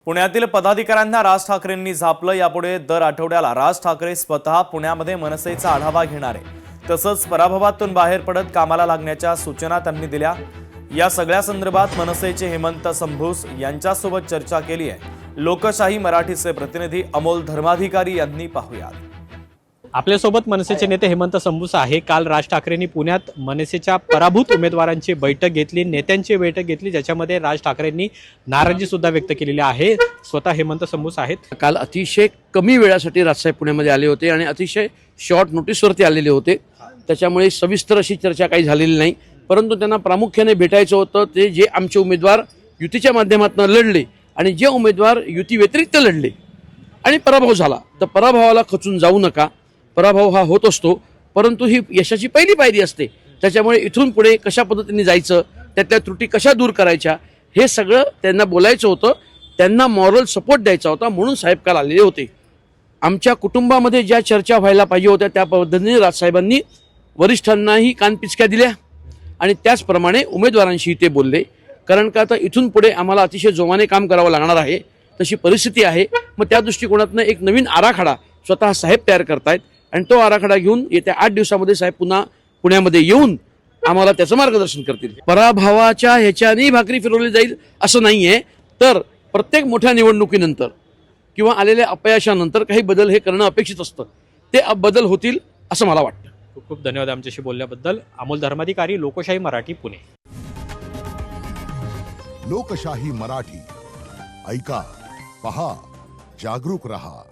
पुण्यातील पदाधिकाऱ्यांना राज ठाकरेंनी झापलं। यापुढे दर आठवड्याला राज ठाकरे स्वतः पुण्यामध्ये मनसेचा आढावा घेणार आहे। तसंच पराभवातून बाहेर पडत कामाला लागण्याच्या सूचना त्यांनी दिल्या। या सगळ्या संदर्भात मनसेचे हेमंत संभूस यांच्यासोबत चर्चा केली आहे। लोकशाही मराठीचे प्रतिनिधी अमोल धर्माधिकारी यांनी पाहुयात। आपल्यासोबत मनसेचे नेते हेमंत संभूस आहे। काल राज ठाकरेंनी पुण्यात मनसेच्या पराभूत उमेदवारांची बैठक घेतली, नेत्यांची बैठक घेतली, ज्याच्यामध्ये राज ठाकरेंनी नाराजी सुद्धा व्यक्त केलेली आहे। स्वतः हेमंत संभूस आहेत। काल अतिशय कमी वेळासाठी राजसाहेब पुण्यामध्ये आले होते आणि अतिशय शॉर्ट नोटीसवरती आलेले होते। त्याच्यामुळे सविस्तर अशी चर्चा काही झालेली नाही, परंतु त्यांना प्रामुख्याने भेटायचं होतं ते जे आमचे उमेदवार युतीच्या माध्यमातून लढले आणि जे उमेदवार युती व्यतिरिक्त लढले आणि पराभव झाला, तर पराभवाला खचून जाऊ नका। पराभव हा होत असतो, परंतु ही यशाची पहिली पायरी असते। त्याच्यामुळे इथून पुढे कशा पद्धतीने जायचं, त्यातल्या त्रुटी कशा दूर करायच्या, हे सगळं त्यांना बोलायचं होतं। त्यांना मॉरल सपोर्ट द्यायचा होता, म्हणून साहेब काल आलेले होते। आमच्या कुटुंबामध्ये ज्या चर्चा व्हायला पाहिजे होत्या त्या पद्धतीने राजसाहेबांनी वरिष्ठांनाही कानपिचक्या दिल्या आणि त्याचप्रमाणे उमेदवारांशी ते बोलले। कारण का आता इथून पुढे आम्हाला अतिशय जोमाने काम करावं लागणार आहे, तशी परिस्थिती आहे। मग त्या दृष्टिकोनातून एक नवीन आराखडा स्वतः साहेब तयार करतायत आणि तो आराखडा घेऊन येत्या 8 दिवसामध्ये साहेब पुन्हा पुण्यामध्ये येऊन आम्हाला त्याचं मार्गदर्शन करतील। पराभवाच्या ह्याच्याने भाकरी फिरवली जाईल असं नाहीये, तर प्रत्येक मोठ्या निवडणुकीनंतर किंवा आलेल्या अपयशानंतर काही बदल हे करणं अपेक्षित असतं, ते बदल होतील असं मला वाटतं। खूप खूप धन्यवाद आमच्याशी बोलल्याबद्दल। अमोल धर्माधिकारी, लोकशाही मराठी, पुणे। लोकशाही मराठी ऐका, पहा, जागरूक रहा।